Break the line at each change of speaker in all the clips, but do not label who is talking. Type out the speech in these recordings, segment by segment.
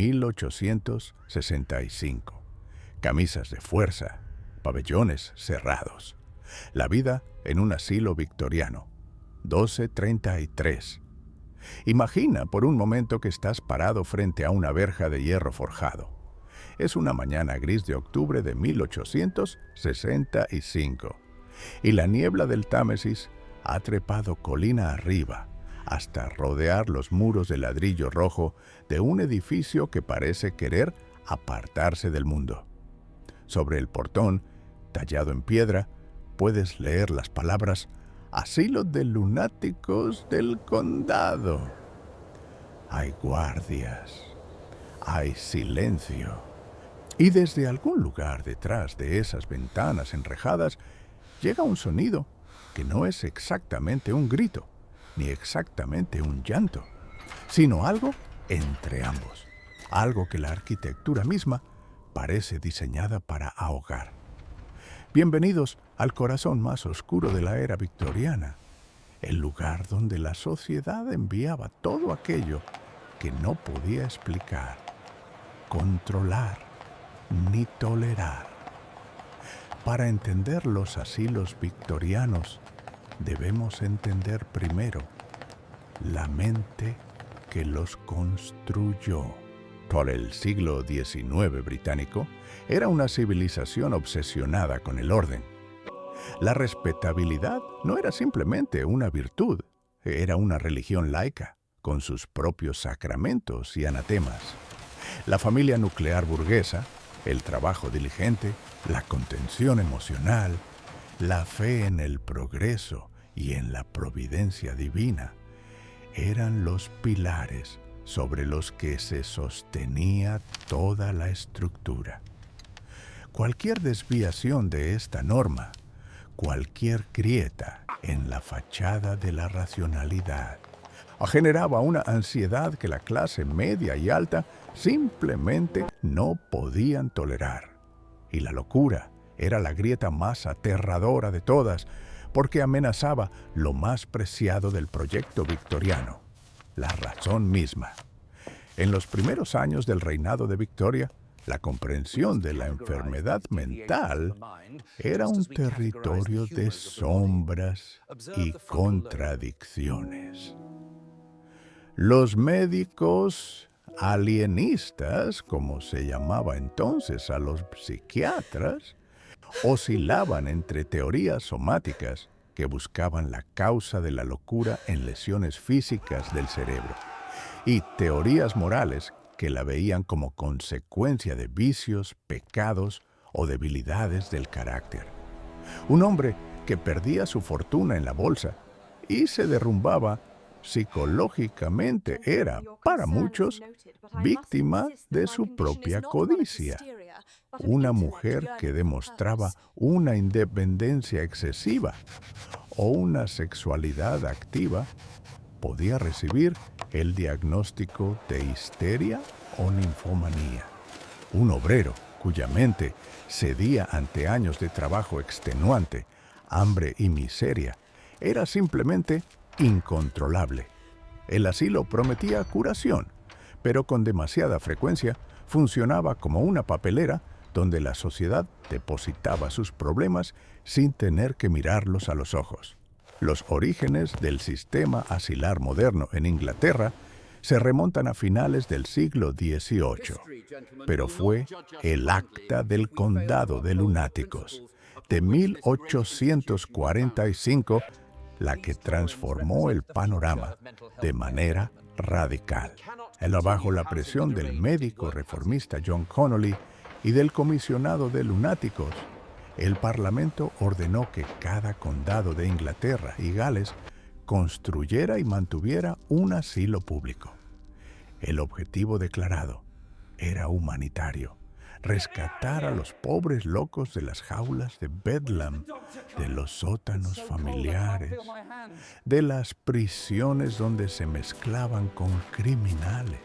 1865. Camisas de fuerza, pabellones cerrados. La vida en un asilo victoriano. 12:33. Imagina por un momento que estás parado frente a una verja de hierro forjado. Es una mañana gris de octubre de 1865. Y la niebla del Támesis ha trepado colina arriba hasta rodear los muros de ladrillo rojo de un edificio que parece querer apartarse del mundo. Sobre el portón, tallado en piedra, puedes leer las palabras «Asilo de lunáticos del condado». Hay guardias, hay silencio. Y desde algún lugar detrás de esas ventanas enrejadas llega un sonido que no es exactamente un grito, ni exactamente un llanto, sino algo entre ambos, algo que la arquitectura misma parece diseñada para ahogar. Bienvenidos al corazón más oscuro de la era victoriana, el lugar donde la sociedad enviaba todo aquello que no podía explicar, controlar ni tolerar. Para entender los asilos victorianos, debemos entender primero la mente que los construyó. Por el siglo XIX británico, era una civilización obsesionada con el orden. La respetabilidad no era simplemente una virtud, era una religión laica, con sus propios sacramentos y anatemas. La familia nuclear burguesa, el trabajo diligente, la contención emocional, la fe en el progreso y en la providencia divina eran los pilares sobre los que se sostenía toda la estructura. Cualquier desviación de esta norma, cualquier grieta en la fachada de la racionalidad, generaba una ansiedad que la clase media y alta simplemente no podían tolerar. Y la locura era la grieta más aterradora de todas, porque amenazaba lo más preciado del proyecto victoriano, la razón misma. En los primeros años del reinado de Victoria, la comprensión de la enfermedad mental era un territorio de sombras y contradicciones. Los médicos alienistas, como se llamaba entonces a los psiquiatras, oscilaban entre teorías somáticas que buscaban la causa de la locura en lesiones físicas del cerebro y teorías morales que la veían como consecuencia de vicios, pecados o debilidades del carácter. Un hombre que perdía su fortuna en la bolsa y se derrumbaba psicológicamente era, para muchos, víctima de su propia codicia. Una mujer que demostraba una independencia excesiva o una sexualidad activa podía recibir el diagnóstico de histeria o ninfomanía. Un obrero cuya mente cedía ante años de trabajo extenuante, hambre y miseria, era simplemente incontrolable. El asilo prometía curación, pero con demasiada frecuencia funcionaba como una papelera donde la sociedad depositaba sus problemas sin tener que mirarlos a los ojos. Los orígenes del sistema asilar moderno en Inglaterra se remontan a finales del siglo XVIII, pero fue el Acta del Condado de Lunáticos de 1845 la que transformó el panorama de manera radical. Bajo la presión del médico reformista John Connolly y del comisionado de lunáticos, el Parlamento ordenó que cada condado de Inglaterra y Gales construyera y mantuviera un asilo público. El objetivo declarado era humanitario: rescatar a los pobres locos de las jaulas de Bedlam, de los sótanos familiares, de las prisiones donde se mezclaban con criminales,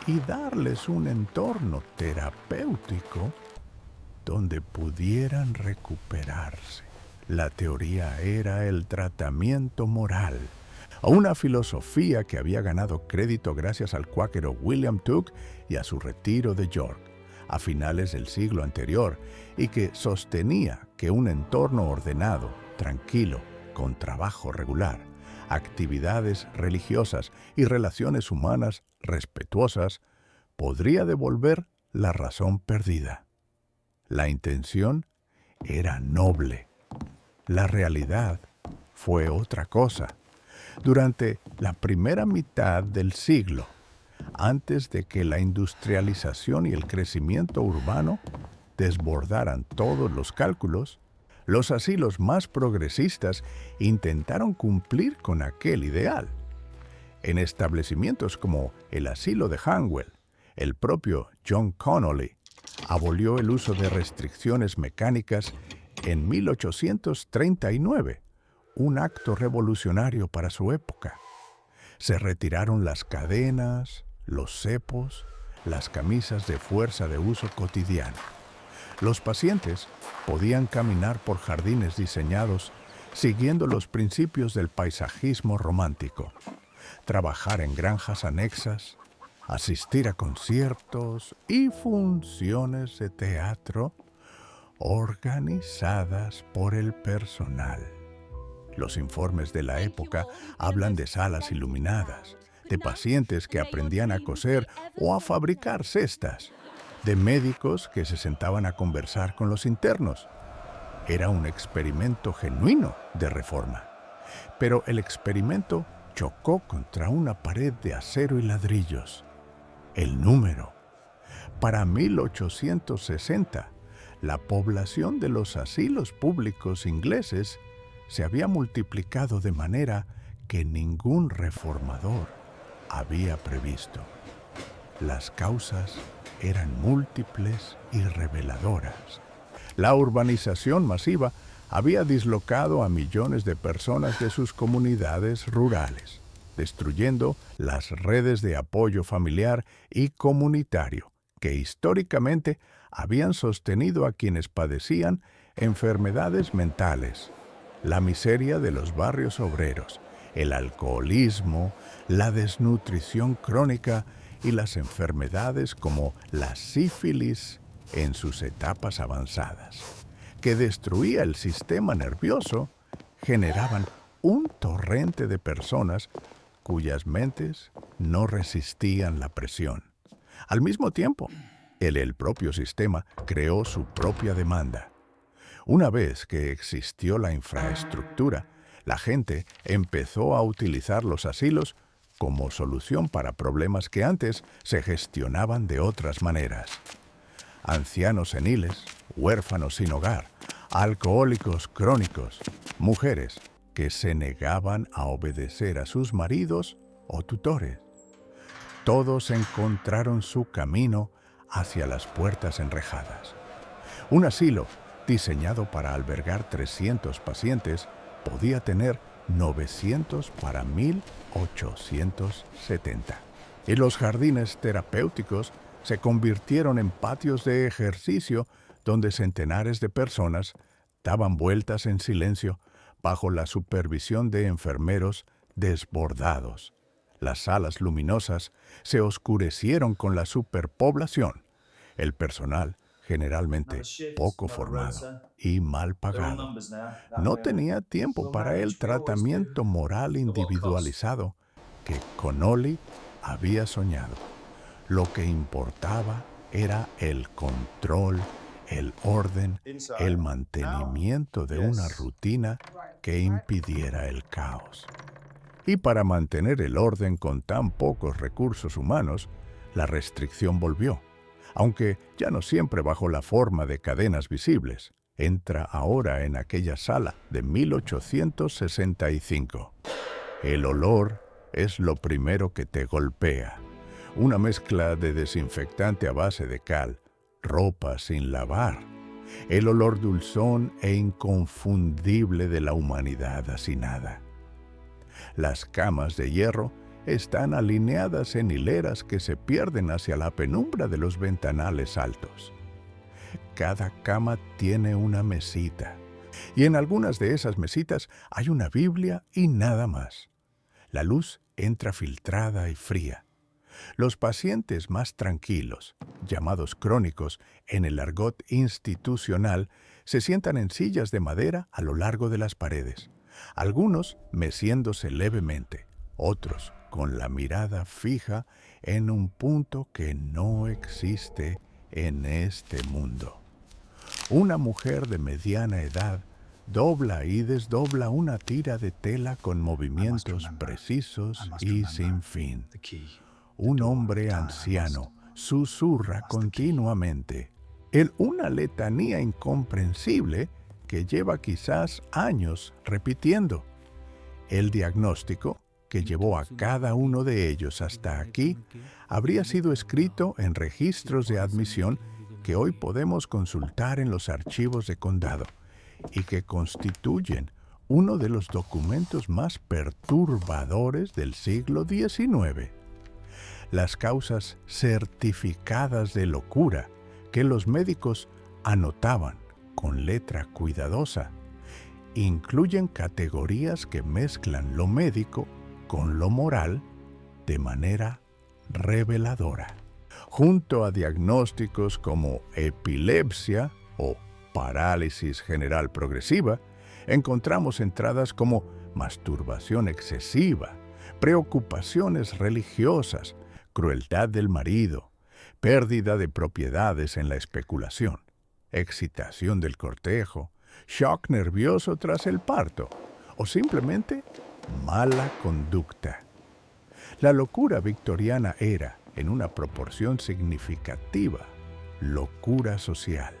y darles un entorno terapéutico donde pudieran recuperarse. La teoría era el tratamiento moral, a una filosofía que había ganado crédito gracias al cuáquero William Tuke y a su retiro de York a finales del siglo anterior, y que sostenía que un entorno ordenado, tranquilo, con trabajo regular, actividades religiosas y relaciones humanas respetuosas podría devolver la razón perdida. La intención era noble. La realidad fue otra cosa. Durante la primera mitad del siglo, antes de que la industrialización y el crecimiento urbano desbordaran todos los cálculos, los asilos más progresistas intentaron cumplir con aquel ideal. En establecimientos como el asilo de Hanwell, el propio John Connolly abolió el uso de restricciones mecánicas en 1839, un acto revolucionario para su época. Se retiraron las cadenas, los cepos, las camisas de fuerza de uso cotidiano. Los pacientes podían caminar por jardines diseñados siguiendo los principios del paisajismo romántico, trabajar en granjas anexas, asistir a conciertos y funciones de teatro organizadas por el personal. Los informes de la época hablan de salas iluminadas, de pacientes que aprendían a coser o a fabricar cestas, de médicos que se sentaban a conversar con los internos. Era un experimento genuino de reforma. Pero el experimento chocó contra una pared de acero y ladrillos. El número. Para 1860, la población de los asilos públicos ingleses se había multiplicado de manera que ningún reformador había previsto. Las causas eran múltiples y reveladoras. La urbanización masiva había dislocado a millones de personas de sus comunidades rurales, destruyendo las redes de apoyo familiar y comunitario que históricamente habían sostenido a quienes padecían enfermedades mentales, la miseria de los barrios obreros, el alcoholismo, la desnutrición crónica y las enfermedades como la sífilis en sus etapas avanzadas, que destruía el sistema nervioso, generaban un torrente de personas cuyas mentes no resistían la presión. Al mismo tiempo, el propio sistema creó su propia demanda. Una vez que existió la infraestructura, la gente empezó a utilizar los asilos como solución para problemas que antes se gestionaban de otras maneras. Ancianos seniles, huérfanos sin hogar, alcohólicos crónicos, mujeres que se negaban a obedecer a sus maridos o tutores. Todos encontraron su camino hacia las puertas enrejadas. Un asilo diseñado para albergar 300 pacientes podía tener 900 para 1870. Y los jardines terapéuticos se convirtieron en patios de ejercicio donde centenares de personas daban vueltas en silencio bajo la supervisión de enfermeros desbordados. Las salas luminosas se oscurecieron con la superpoblación. El personal, generalmente poco formado y mal pagado, no tenía tiempo para el tratamiento moral individualizado que Connolly había soñado. Lo que importaba era el control, el orden, el mantenimiento de una rutina que impidiera el caos. Y para mantener el orden con tan pocos recursos humanos, la restricción volvió, aunque ya no siempre bajo la forma de cadenas visibles. Entra ahora en aquella sala de 1865. El olor es lo primero que te golpea. Una mezcla de desinfectante a base de cal, ropa sin lavar, el olor dulzón e inconfundible de la humanidad hacinada. Las camas de hierro están alineadas en hileras que se pierden hacia la penumbra de los ventanales altos. Cada cama tiene una mesita, y en algunas de esas mesitas hay una Biblia y nada más. La luz entra filtrada y fría. Los pacientes más tranquilos, llamados crónicos en el argot institucional, se sientan en sillas de madera a lo largo de las paredes, algunos meciéndose levemente, otros con la mirada fija en un punto que no existe en este mundo. Una mujer de mediana edad dobla y desdobla una tira de tela con movimientos precisos y sin fin. Un hombre anciano susurra continuamente una letanía incomprensible que lleva quizás años repitiendo. El diagnóstico que llevó a cada uno de ellos hasta aquí habría sido escrito en registros de admisión que hoy podemos consultar en los archivos de condado y que constituyen uno de los documentos más perturbadores del siglo XIX. Las causas certificadas de locura que los médicos anotaban con letra cuidadosa incluyen categorías que mezclan lo médico con lo moral de manera reveladora. Junto a diagnósticos como epilepsia o parálisis general progresiva, encontramos entradas como masturbación excesiva, preocupaciones religiosas, crueldad del marido, pérdida de propiedades en la especulación, excitación del cortejo, shock nervioso tras el parto o simplemente mala conducta. La locura victoriana era, en una proporción significativa, locura social,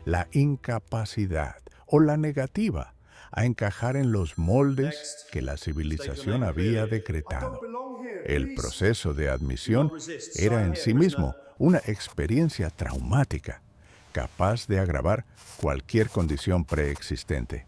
la incapacidad o la negativa a encajar en los moldes que la civilización había decretado. El proceso de admisión era en sí mismo una experiencia traumática, capaz de agravar cualquier condición preexistente.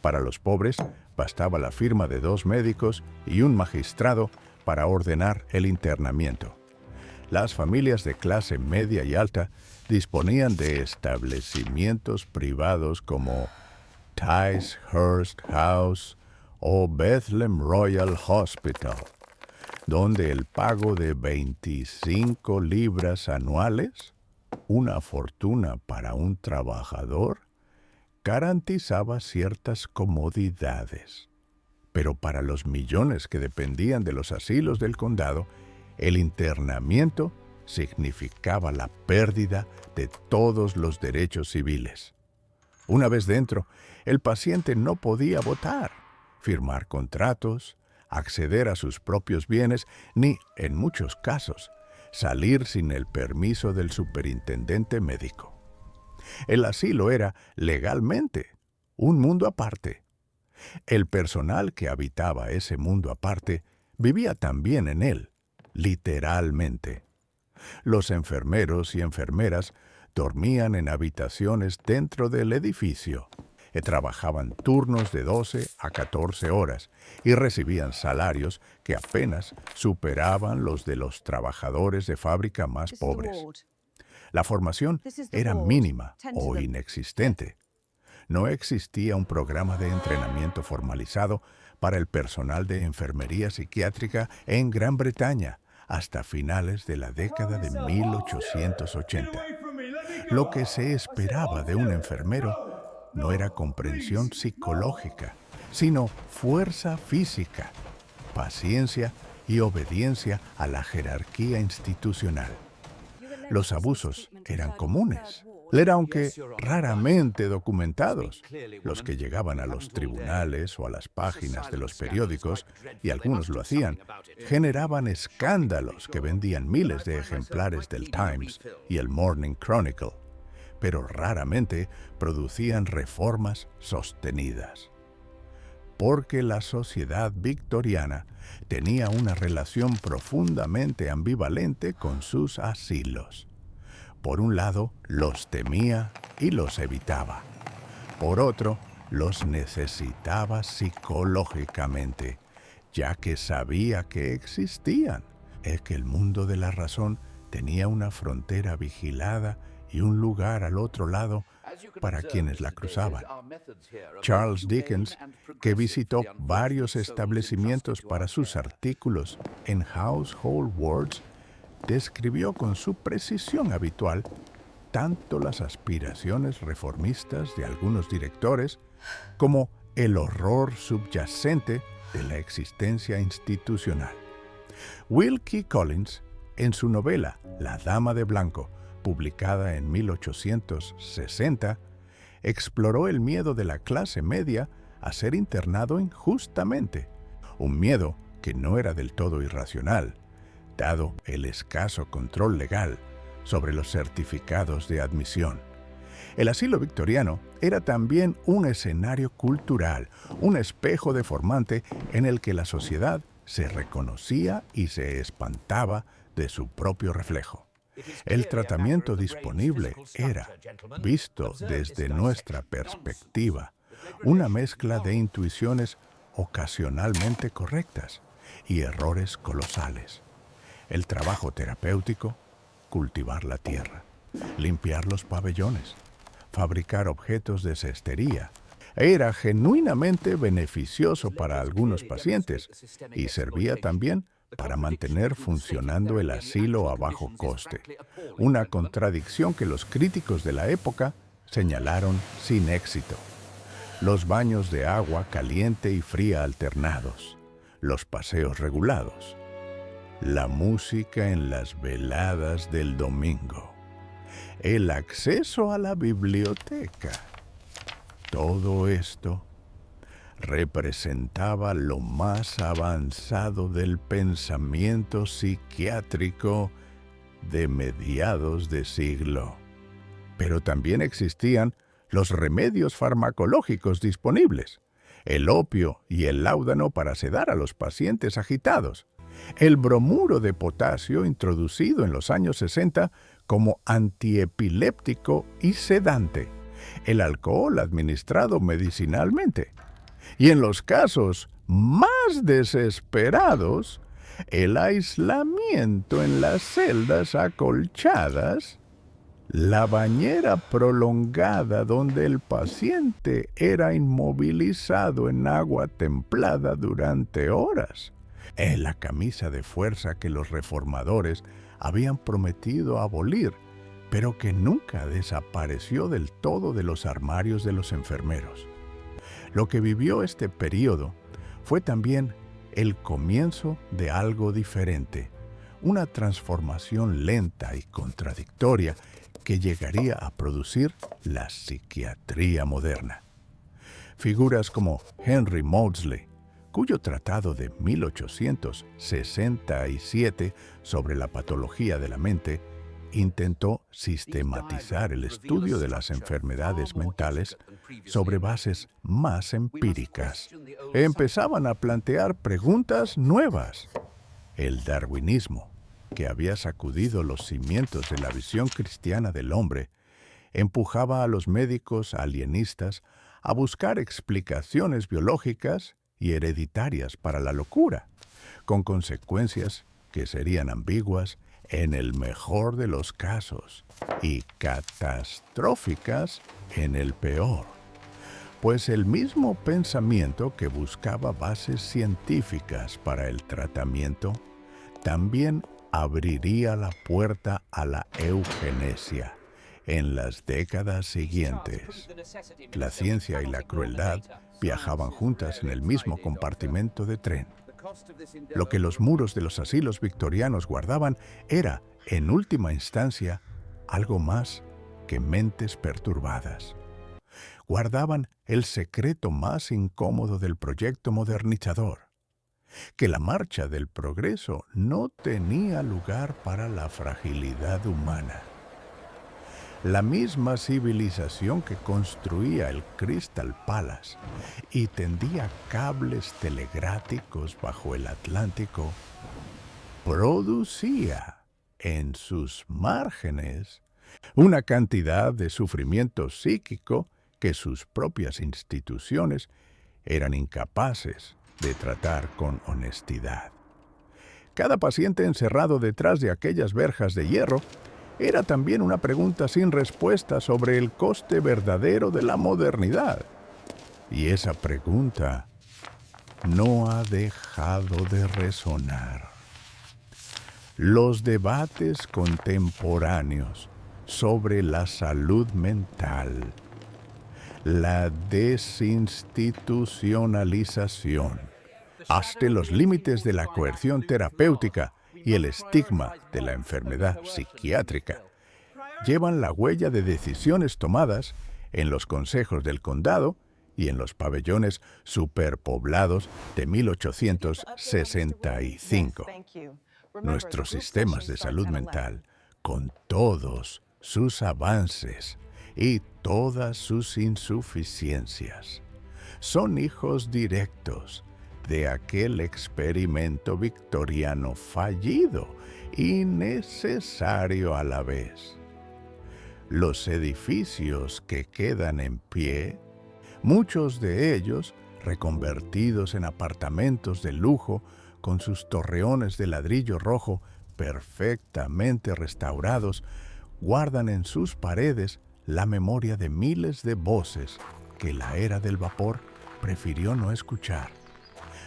Para los pobres, bastaba la firma de 2 médicos y un magistrado para ordenar el internamiento. Las familias de clase media y alta disponían de establecimientos privados como Ticehurst House o Bethlehem Royal Hospital, donde el pago de 25 libras anuales, una fortuna para un trabajador, garantizaba ciertas comodidades. Pero para los millones que dependían de los asilos del condado, el internamiento significaba la pérdida de todos los derechos civiles. Una vez dentro, el paciente no podía votar, firmar contratos, acceder a sus propios bienes, ni, en muchos casos, salir sin el permiso del superintendente médico. El asilo era, legalmente, un mundo aparte. El personal que habitaba ese mundo aparte vivía también en él, literalmente. Los enfermeros y enfermeras dormían en habitaciones dentro del edificio, trabajaban turnos de 12 a 14 horas y recibían salarios que apenas superaban los de los trabajadores de fábrica más pobres. La formación era mínima o inexistente. No existía un programa de entrenamiento formalizado para el personal de enfermería psiquiátrica en Gran Bretaña hasta finales de la década de 1880. Lo que se esperaba de un enfermero no era comprensión psicológica, sino fuerza física, paciencia y obediencia a la jerarquía institucional. Los abusos eran comunes, aunque raramente documentados. Los que llegaban a los tribunales o a las páginas de los periódicos, y algunos lo hacían, generaban escándalos que vendían miles de ejemplares del Times y el Morning Chronicle, pero raramente producían reformas sostenidas. Porque la sociedad victoriana tenía una relación profundamente ambivalente con sus asilos. Por un lado, los temía y los evitaba. Por otro, los necesitaba psicológicamente, ya que sabía que existían. Es que el mundo de la razón tenía una frontera vigilada y un lugar al otro lado para quienes la cruzaban. Charles Dickens, que visitó varios establecimientos para sus artículos en Household Words, describió con su precisión habitual tanto las aspiraciones reformistas de algunos directores como el horror subyacente de la existencia institucional. Wilkie Collins, en su novela La Dama de Blanco, publicada en 1860, exploró el miedo de la clase media a ser internado injustamente, un miedo que no era del todo irracional, dado el escaso control legal sobre los certificados de admisión. El asilo victoriano era también un escenario cultural, un espejo deformante en el que la sociedad se reconocía y se espantaba de su propio reflejo. El tratamiento disponible era, visto desde nuestra perspectiva, una mezcla de intuiciones ocasionalmente correctas y errores colosales. El trabajo terapéutico, cultivar la tierra, limpiar los pabellones, fabricar objetos de cestería, era genuinamente beneficioso para algunos pacientes y servía también para mantener funcionando el asilo a bajo coste, una contradicción que los críticos de la época señalaron sin éxito. Los baños de agua caliente y fría alternados, los paseos regulados, la música en las veladas del domingo, el acceso a la biblioteca. Todo esto representaba lo más avanzado del pensamiento psiquiátrico de mediados de siglo. Pero también existían los remedios farmacológicos disponibles, el opio y el láudano para sedar a los pacientes agitados, el bromuro de potasio introducido en los años 60 como antiepiléptico y sedante, el alcohol administrado medicinalmente, y en los casos más desesperados, el aislamiento en las celdas acolchadas, la bañera prolongada donde el paciente era inmovilizado en agua templada durante horas, la camisa de fuerza que los reformadores habían prometido abolir, pero que nunca desapareció del todo de los armarios de los enfermeros. Lo que vivió este período fue también el comienzo de algo diferente, una transformación lenta y contradictoria que llegaría a producir la psiquiatría moderna. Figuras como Henry Maudsley, cuyo tratado de 1867 sobre la patología de la mente intentó sistematizar el estudio de las enfermedades mentales sobre bases más empíricas. Empezaban a plantear preguntas nuevas. El darwinismo, que había sacudido los cimientos de la visión cristiana del hombre, empujaba a los médicos alienistas a buscar explicaciones biológicas y hereditarias para la locura, con consecuencias que serían ambiguas en el mejor de los casos y catastróficas en el peor. Pues el mismo pensamiento que buscaba bases científicas para el tratamiento también abriría la puerta a la eugenesia en las décadas siguientes. La ciencia y la crueldad viajaban juntas en el mismo compartimento de tren. Lo que los muros de los asilos victorianos guardaban era, en última instancia, algo más que mentes perturbadas. Guardaban el secreto más incómodo del proyecto modernizador, que la marcha del progreso no tenía lugar para la fragilidad humana. La misma civilización que construía el Crystal Palace y tendía cables telegráficos bajo el Atlántico, producía en sus márgenes una cantidad de sufrimiento psíquico que sus propias instituciones eran incapaces de tratar con honestidad. Cada paciente encerrado detrás de aquellas verjas de hierro era también una pregunta sin respuesta sobre el coste verdadero de la modernidad. Y esa pregunta no ha dejado de resonar. Los debates contemporáneos sobre la salud mental, la desinstitucionalización, hasta los límites de la coerción terapéutica y el estigma de la enfermedad psiquiátrica, llevan la huella de decisiones tomadas en los consejos del condado y en los pabellones superpoblados de 1865. Nuestros sistemas de salud mental, con todos sus avances y todas sus insuficiencias, son hijos directos de aquel experimento victoriano fallido y necesario a la vez. Los edificios que quedan en pie, muchos de ellos reconvertidos en apartamentos de lujo con sus torreones de ladrillo rojo perfectamente restaurados, guardan en sus paredes la memoria de miles de voces que la era del vapor prefirió no escuchar.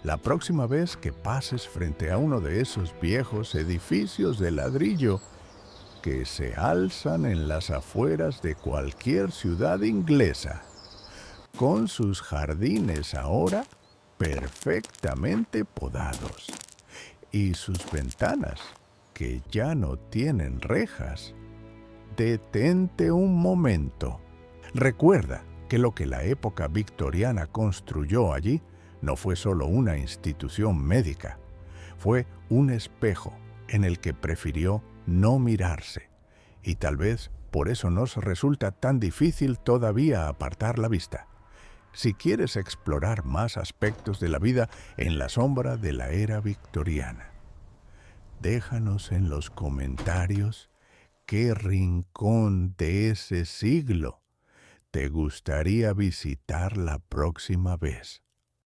La próxima vez que pases frente a uno de esos viejos edificios de ladrillo que se alzan en las afueras de cualquier ciudad inglesa, con sus jardines ahora perfectamente podados y sus ventanas que ya no tienen rejas, detente un momento. Recuerda que lo que la época victoriana construyó allí no fue solo una institución médica, fue un espejo en el que prefirió no mirarse, y tal vez por eso nos resulta tan difícil todavía apartar la vista. Si quieres explorar más aspectos de la vida en la sombra de la era victoriana, déjanos en los comentarios qué rincón de ese siglo te gustaría visitar la próxima vez.